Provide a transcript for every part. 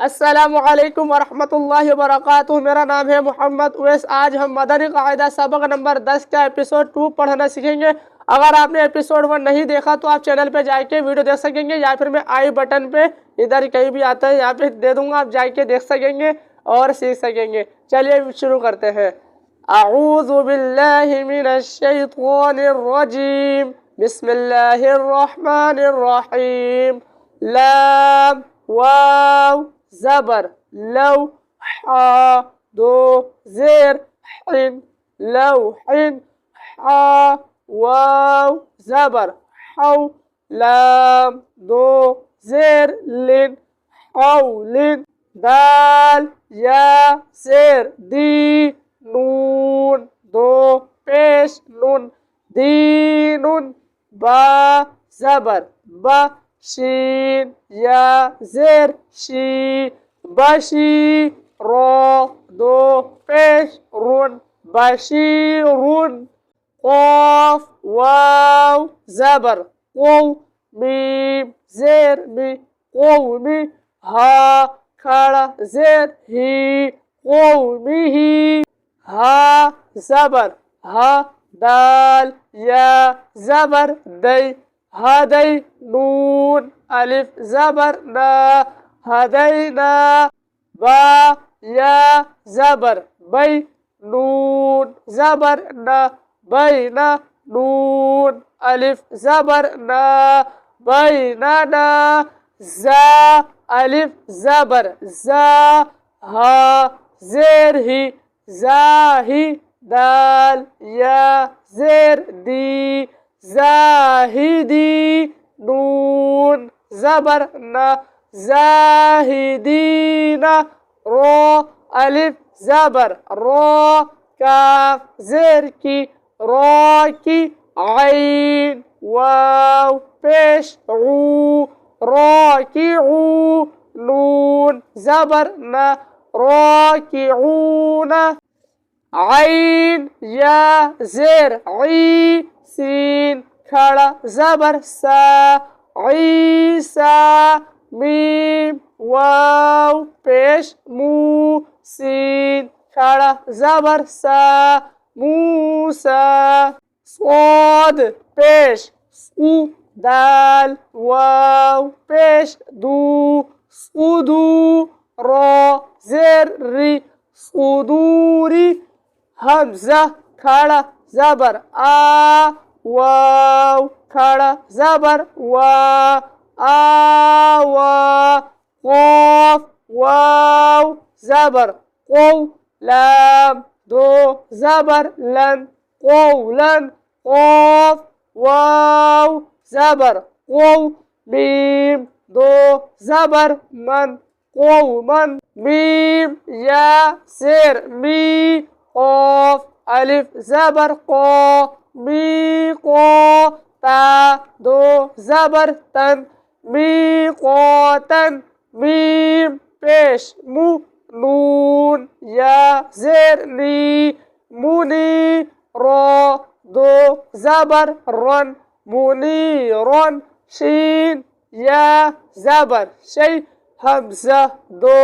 अस्सलामुअलैकुम वरहमतुल्लाहि वबरकातुहू। मेरा नाम है मोहम्मद उवैस। आज हम मदनी कायदा सबक नंबर 10 का एपिसोड 2 पढ़ना सीखेंगे। अगर आपने एपिसोड 1 नहीं देखा तो आप चैनल पे जाके वीडियो देख सकेंगे, या फिर मैं आई बटन पे इधर कहीं भी आता है यहाँ पे दे दूंगा, आप जाके देख सकेंगे और सीख सकेंगे। चलिए शुरू करते हैं। अऊज़ु बिल्लाहि मिनश शैतानिर रजीम, बिस्मिल्लाहिर रहमानिर रहीम। लाम वाव ज़बर लव, हा दो ज़ेर हिन लव हिन, हा वाव ज़बर हौ, लाम दो ज़ेर लिन हौलिन, दाल या ज़ेर दी, नून दो पेश नून दीनुन, बा ज़बर बा, शीन या ज़ेर शी बशी, रो दो पेश रुन बशीरुन, क़ाफ वाव ज़बर क़ौ, मीम ज़ेर मी क़ौमी, हा खड़ा ज़ेर ही क़ौमिही, हा ज़बर हा, दाल या ज़बर दै हदै, नून अलिफ ज़बर ना हदैना, बा या ज़बर बै, नून ज़बर ना बैना, नून अलिफ ज़बर ना बैनाना, ज़ा अलिफ ज़बर ज़ा, हा ज़ेर ही ज़ाही, दाल या ज़ेर दी ज़ाहिदी, नून ज़बर ना ज़ाहिदीना, रो अलिफ ज़बर रो, काफ ज़ेर की रो की, आइन वाव पेश ऊ रो की ऊ, नून ज़बर ना रो की ऊना, आइन या ज़ेर ई, सीन खड़ा ज़बर सा ईसा, मीम वाव पेश मू, सीन खड़ा ज़बर सा मूसा, स्वाद पेश सू, दाल वाव पेश दू सुदू, रो ज़ेर री सुदूरी, हमज़ा खड़ा ज़बर आ, वाव खड़ा ज़बर वा आवा, क़ाफ वाव ज़बर क़ौ, लाम दो ज़बर लन क़ौलन, क़ाफ वाव ज़बर क़ौ, मीम दो ज़बर मन क़ौमन, मीम या ज़ेर मी, क़ाफ अलिफ ज़बर क़ौ मी क़ौ, ता दो ज़बर तन मी क़ौतन, मीम पेश मु, नून या ज़ेर नी मुनी, रो दो ज़बर रन मुनी रन, शीन या ज़बर शै, हमज़ा दो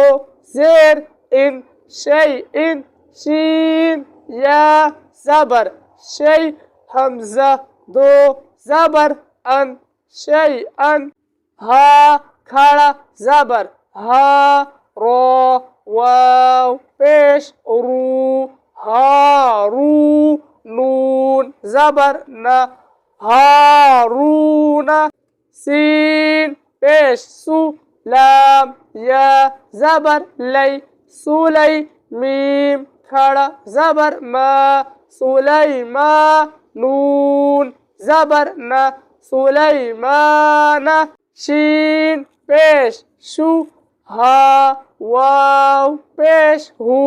ज़ेर इन शै इन, शीन या ज़बर शै, हमज़ा दो ज़बर अन शै अन, हा खड़ा ज़बर हा, रो वाव पेश रू हारू, नून ज़बर ना हारूना, सीन पेश सू, लाम या ज़बर लै सुलै, मीम खड़ा ज़बर मा सुलैमा, नून ज़बर ना सुलैमाना, शीन पेश शू, हा वाव पेश हू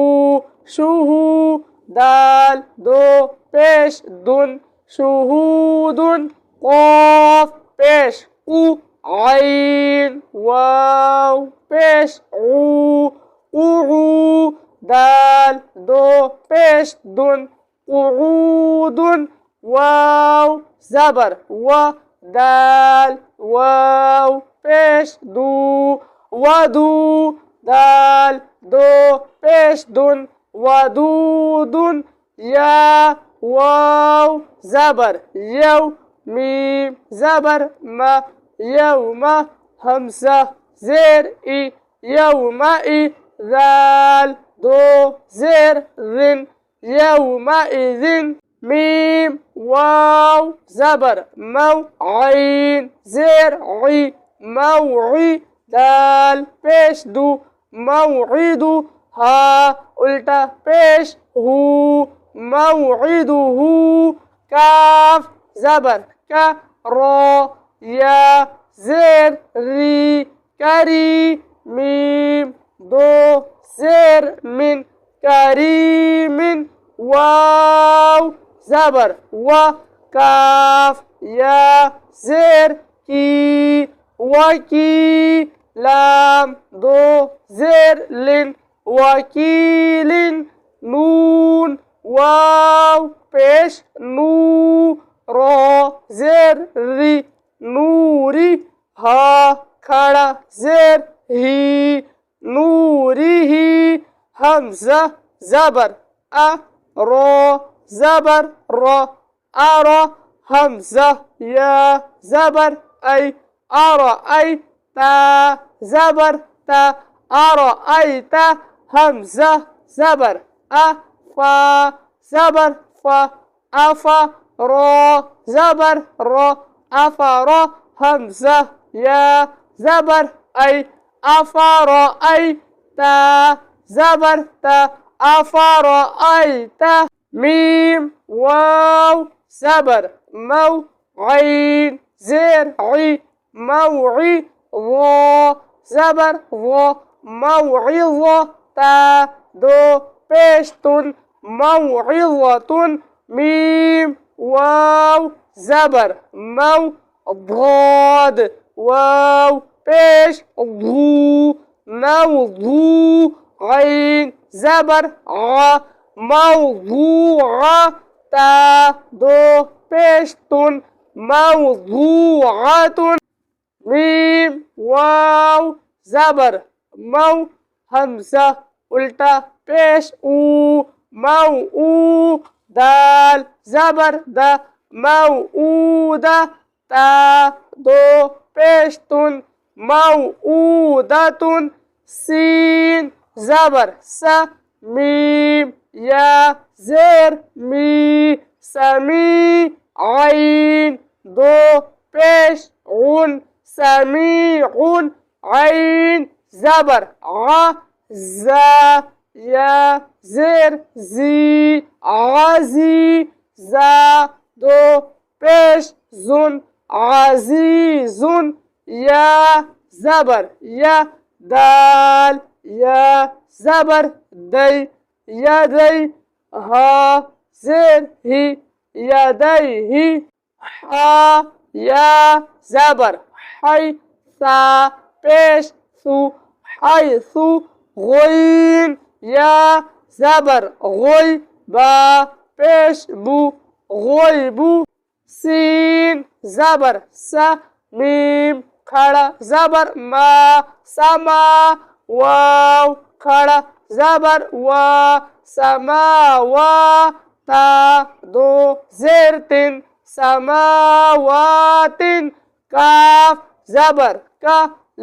शुहू, दाल दो पेश दुन शुहूदुन, क़ाफ पेश ऊ, आइन वाव पेश ऊ ऊ, दाल दो पेश दुन क़ुऊदुन, वाव ज़बर व, दाल वाव पेश दू वदू, دال دو پیش دون ودود یا واو زبر یو میم زبر ما یوم همزه زیر ای یومئذ ذال دو زیر ذن يومئذ ميم واو زبر مو عين زر عي موعي دال پیش دو موعد ها الٹا پیش هو موعده كاف زبر ك را يا زر ري كري ميم دو زر من كريم واو زبر و كاف يا زر كي وكي لام دو زر لن وكيل نون واو پیش نو را زر ری نوری ها کھڑا زر ہی نوری ہی همزه زبر ا را زبر را ارى همزه يا زبر أي أرأيت زبر تا أرأيت همزة زبر أفا زبر فا أفا را زبر را أفرا همزة يا زبر أي أفرأيت زبر تا أفرأيت ميم واو زبر مو عين زر عي موعي ظا زبر ظا موعظة تا دو پیشتون موعظة ميم واو زبر مو ضاد واو پیش ضو موضوع عين زبر ع موضوعة تا دو پیشتون موضوعة ميم واو زبر مو همزة الٹا پیش او موعو دال زبر دا موعودة تا دو پیشتون موعودة سين زبر س ميم يا زر مي سمي عين دو پیش عن سميع عين زبر ع زا يا زر زي عزي زا دو پیش زن عزيز يا زبر يا دال يا زبر دي يدي ها زر هي يديه ح يا زبر حي ثا پیش ثو حيث غين يا زبر غي با پیش بو غيب سين زبر س ميم کھڑا زبر ما سما واو کھڑا زبر وا سماوا تا دو زرتن سماوات كاف زبر کا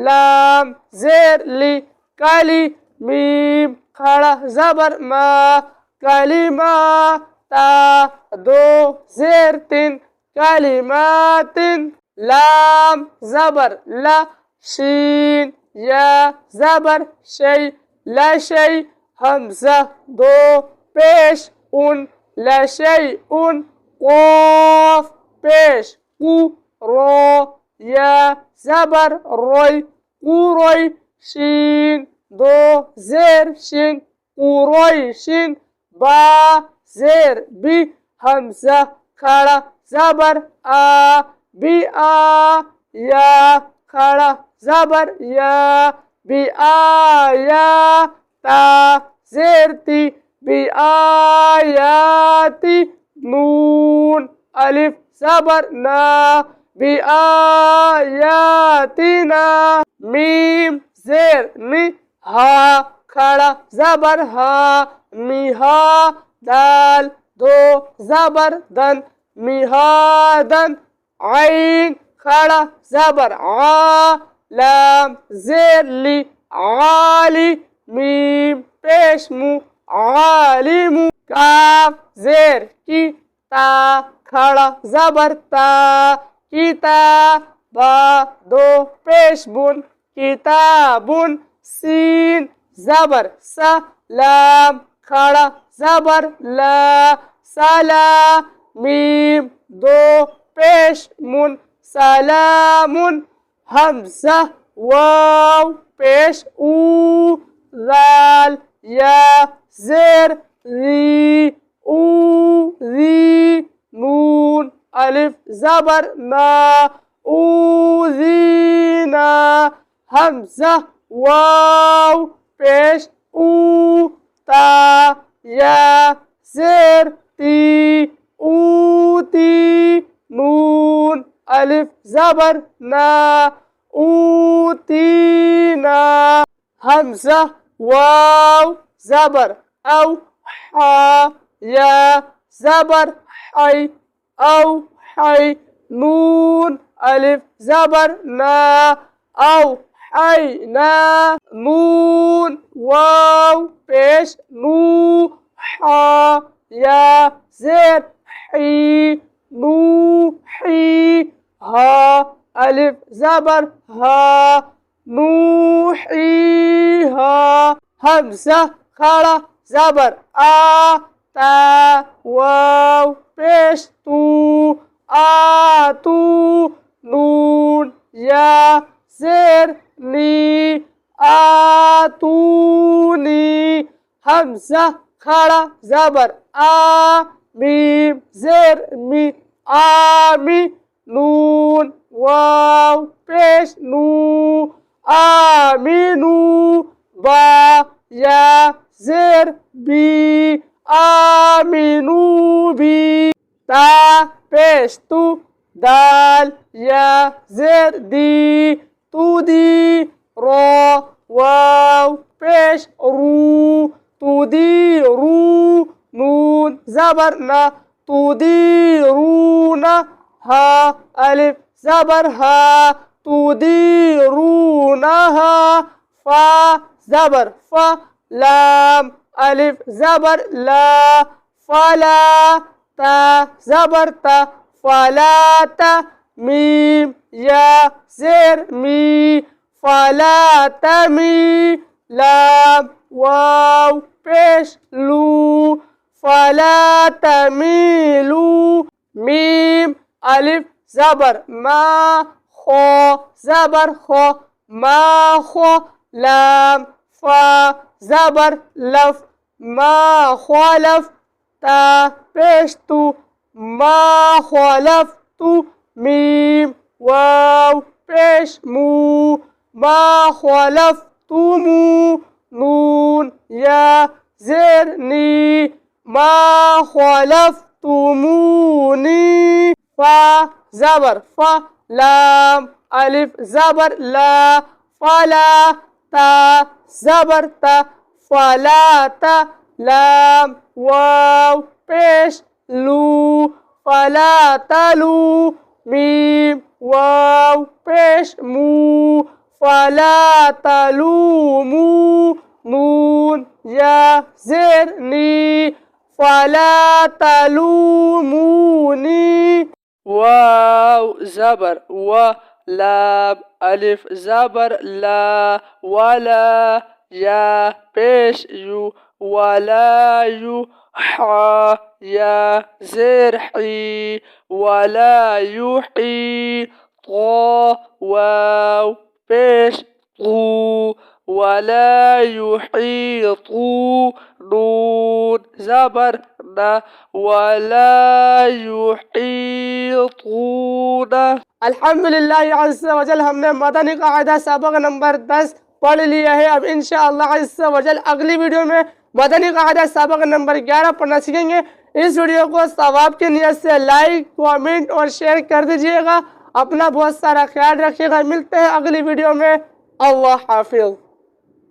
لام زر لی کالی میم کھڑا زبر ما کلمہ تا دو زر تن کلمات لام زبر لا شین یا زبر شی لا شی همزه دو پیش اون لا شی اون قاف پیش قو را یا زبر روی قوروی شین دو زر شین قوروی شین با زر بی همزه کھڑا زبر آ بی آ یا کھڑا زبر یا بی آیا تا زرتی بی آیاتی نون الف زبر نا بی آیاتنا میم زر نی हा खड़ा ज़बर हा, मिहा दाल दो ज़बर दन, मिहादन। आइन खड़ा ज़बर आ, लाम ज़ेर ली आली, मीम पेश मु आलिमु। काफ ज़ेर की, ता खड़ा ज़बर ता, किता बा दो पेश बुन, किताबुन। सीन ज़बर सा, लाम खड़ा ज़बर ला, सला। मीम दो पेश मुन, सलामुन। हमज़ा वाव पेश ऊ, लाल या ज़ेर री ऊ री, नून अलिफ ज़बर ना, ऊज़ीना। हमज़ा वाव पेश ऊ, ता या ज़ेर ती ऊती, नून अलिफ ज़बर ना, ऊतीना। हमज़ा वाव ज़बर औ, हा या ज़बर है औ है, नून अलिफ ज़बर ना, औ है ना। नून वाव पेश नू, हा या ज़ेर ही, नू ही। हा अलिफ ज़बर हा, नू ही हा। हमज़ा खड़ा ज़बर आ, ता वाव पेश तू, आ तू। नून या ज़ेर नी, आ तूनी। हमज़ा खड़ा ज़बर आ, मीम ज़ेर मी आमी। नून वाव पेश नू, आमीनू। बा या ज़ेर बी, आमीनू बी। ता पेश तू, दाल या ज़ेर दी, तू दी। रो वाव पेश रू, तू दी रू। नून ज़बर ना, तू दी रू ना। हा अलिफ ज़बर हा, तू दी रू ना हा। फा ज़बर फा, लाम अलिफ ज़बर ला, फला। ता ज़बर ता, फलाता। मीम या ज़ेर मी, फलातमी। लाम वाव पेश लू, फलातमीलू। मीम अलिफ ज़बर मा, खो ज़बर खो, मा खो। लाम फा ज़बर लफ, मा ख़लफ। ता पेश तू, मा ख़लफ तू। मीम वाव पेश मू, मा ख़लफ तुमू। नून या ज़ेर नी, मा ख़लफ तुमूनी। फा ज़बर फा, लाम अलिफ ज़बर ला, फला। ता ज़बर ता, फलाता। लाम वाव पेश लू, फलातलू। मीम वाव पेश मू, फलातलूमू। नून या ज़ेर नी, फलातलूमूनी। वाव ज़बर व, लाम अलिफ ज़बर ला, वला। या पेश यू, वला यू। हा या ज़ेर ही, वला युही। तो वाव पेश तू, वला युहीतू। नून ज़बर ना, वला युहीतून। अल्हम्दुलिल्लाह अज़्ज़ा वजल, हमने मदनी कायदा सबक नंबर 10 पढ़ लिया है। अब इंशाअल्लाह अज़्ज़ा वजल अगली वीडियो में मदनी कायदा सबक नंबर 11 पढ़ना सीखेंगे। इस वीडियो को सवाब की नियत से लाइक, कमेंट और शेयर कर दीजिएगा। अपना बहुत सारा ख्याल रखिएगा। मिलते हैं अगली वीडियो में। अल्लाह हाफिज़।